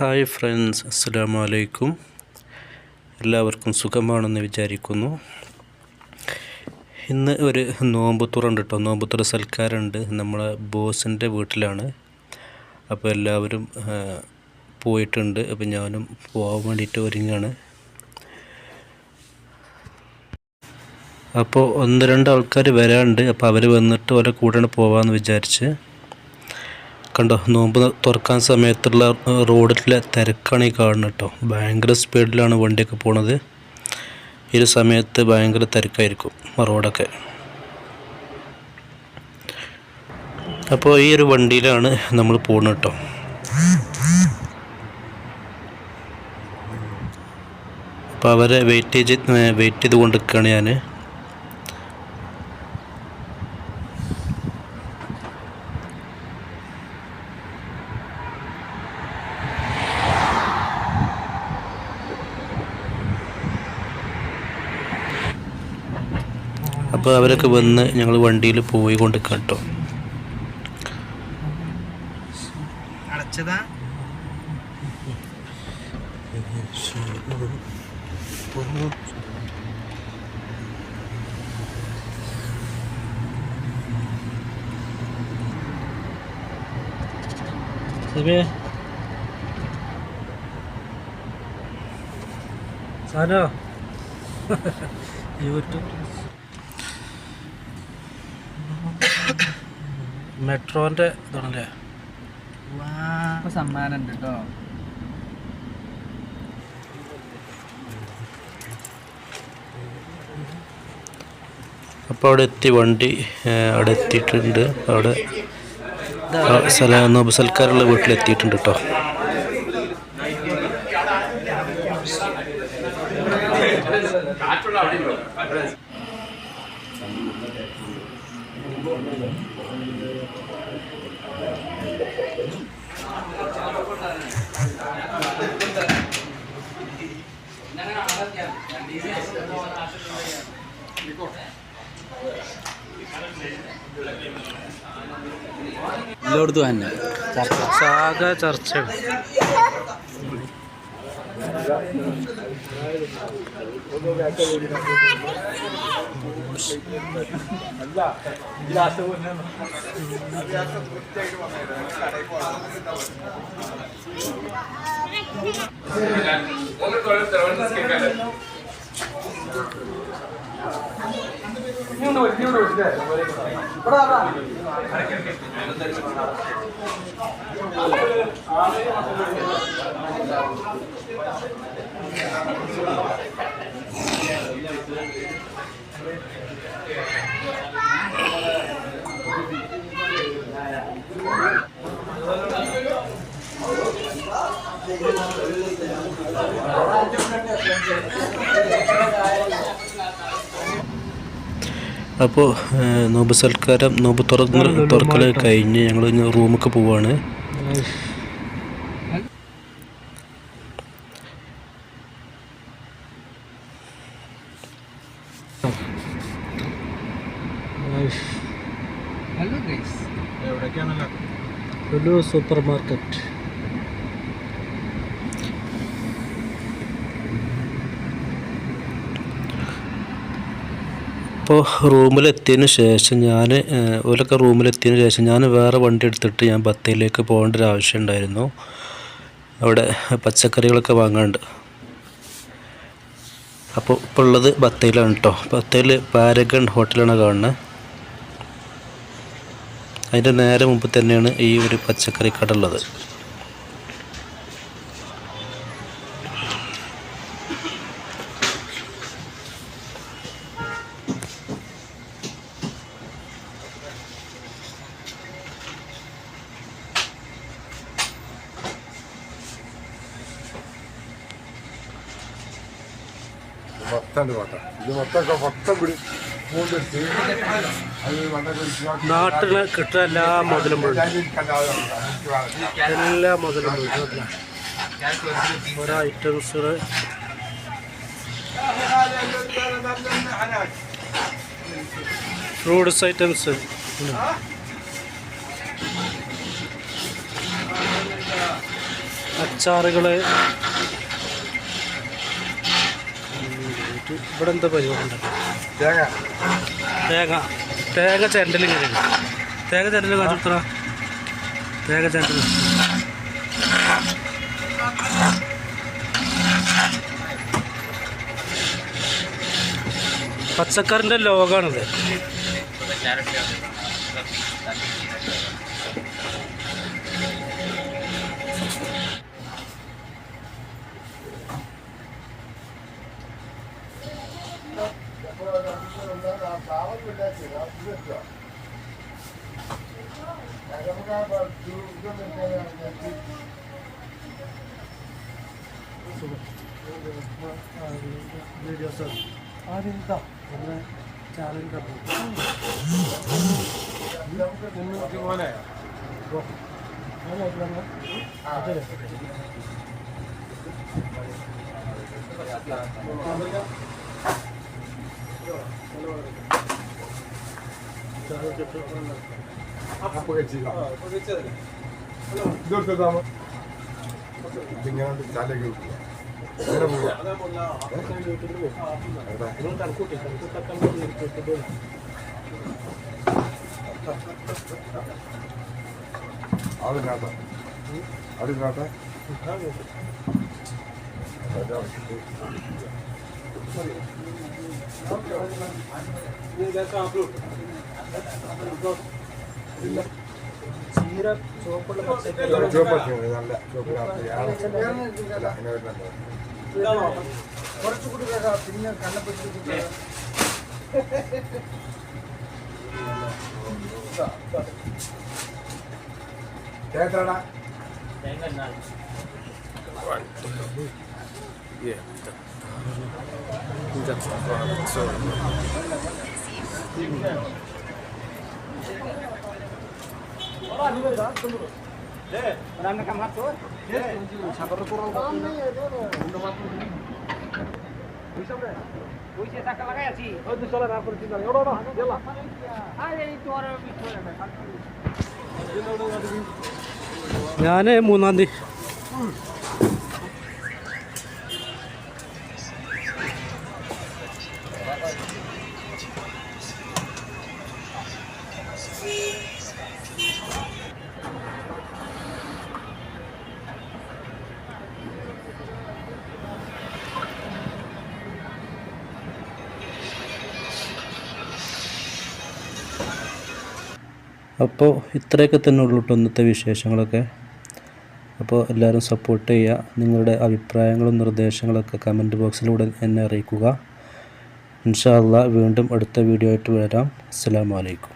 Hi friends, അസ്സലാമു അലൈക്കും. എല്ലാവർക്കും സുഖമാണെന്ന് വിചാരിക്കുന്നു. ഇന്ന് ഒരു നോമ്പ് തുറണ്ട് കേട്ടോ. നോമ്പ് തുറ സൽക്കാരമുണ്ട്. നമ്മളെ ബോസിൻ്റെ വീട്ടിലാണ്. അപ്പോൾ എല്ലാവരും പോയിട്ടുണ്ട്. അപ്പോൾ ഞാനും പോകാൻ വേണ്ടിയിട്ട് ഒരുങ്ങാണ്. അപ്പോൾ 1-2 ആൾക്കാർ വരാനുണ്ട്. അപ്പോൾ അവർ വന്നിട്ട് അവരെ കൂടെയാണ് പോകാമെന്ന് വിചാരിച്ച്. കണ്ടോ, നോമ്പ് തുറക്കാൻ സമയത്തുള്ള റോഡിലെ തിരക്കാണ് ഈ കാണുന്നത് കേട്ടോ. ഭയങ്കര സ്പീഡിലാണ് വണ്ടിയൊക്കെ പോണത്. ഈ ഒരു സമയത്ത് ഭയങ്കര തിരക്കായിരിക്കും റോഡൊക്കെ. അപ്പോൾ ഈ ഒരു വണ്ടിയിലാണ് നമ്മൾ പോകുന്നത് കേട്ടോ. അപ്പോൾ അവരെ വെയിറ്റ് ചെയ്ത് കൊണ്ടിരിക്കുകയാണ് ഞാൻ. അപ്പോൾ അവരൊക്കെ വന്ന് ഞങ്ങൾ വണ്ടിയിൽ പോയി കൊണ്ടിരിക്കാം കേട്ടോ. സാനോ യൂട്യൂബ് മെട്രോൻ്റെ ഇതാണല്ലേ. സമ്മാനം ഉണ്ട് കേട്ടോ. അപ്പോൾ അവിടെ എത്തി, വണ്ടി അവിടെ എത്തിയിട്ടുണ്ട്. അവിടെ നോമ്പ് സൽക്കാരുള്ള വീട്ടിലെത്തിയിട്ടുണ്ട് കേട്ടോ. എല്ലായിടത്തും തന്നെ സാധാ ചർച്ചയാണ്. അപ്പോൾ നോമ്പ് സൽക്കാരം, നോമ്പ് തുറക്കൽ കഴിഞ്ഞ് ഞങ്ങൾ റൂമൊക്കെ പോവാണ്. Lulu super market. അപ്പോൾ റൂമിലെത്തിയതിന് ശേഷം ഞാൻ വേറെ വണ്ടി എടുത്തിട്ട് ഞാൻ ബത്തേരിയിലേക്ക് പോകേണ്ട ഒരു ആവശ്യം ഉണ്ടായിരുന്നു. അവിടെ പച്ചക്കറികളൊക്കെ വാങ്ങാനുണ്ട്. അപ്പോൾ ഇപ്പോൾ ഉള്ളത് ബത്തേരിയിലാണ് കേട്ടോ. ബത്തേരിയിൽ പാരഗൺ ഹോട്ടലാണ് കാണുന്നത്. അതിൻ്റെ നേരെ മുമ്പ് തന്നെയാണ് ഈ ഒരു പച്ചക്കറി കട ഉള്ളത്. നാട്ടിൽ കിട്ടുന്ന എല്ലാ മുതലും ഓരോ ഐറ്റംസുകൾ. Fruits items. അച്ചാറുകൾ. ഇവിടെ എന്താ പരിപാടി ഉണ്ടല്ലോ? തേങ്ങ ചെരണ്ടൽ ഇങ്ങനെയാണ്. തേങ്ങ ചെരണ്ടൽ കാണിച്ചെടുത്തറ. തേങ്ങ ചെരണ്ടൽ പച്ചക്കറിൻ്റെ ലോകമാണിത്. ചീര ചുവപ്പുള്ള കുറച്ചുകൂടി പിന്നെ കണ്ണപ്പറ്റി ഞാൻ 3-ാം തീയതി. അപ്പോൾ ഇത്രയൊക്കെ തന്നെ ഉള്ളൂ ഇന്നത്തെ വിശേഷങ്ങളൊക്കെ. അപ്പോൾ എല്ലാവരും സപ്പോർട്ട് ചെയ്യുക. നിങ്ങളുടെ അഭിപ്രായങ്ങളും നിർദ്ദേശങ്ങളൊക്കെ കമൻറ്റ് ബോക്സിലൂടെ എന്നെ അറിയിക്കുക. ഇൻഷാ അല്ലാഹ് വീണ്ടും അടുത്ത വീഡിയോ ആയിട്ട് വരാം. അസ്സലാമു അലൈക്കും.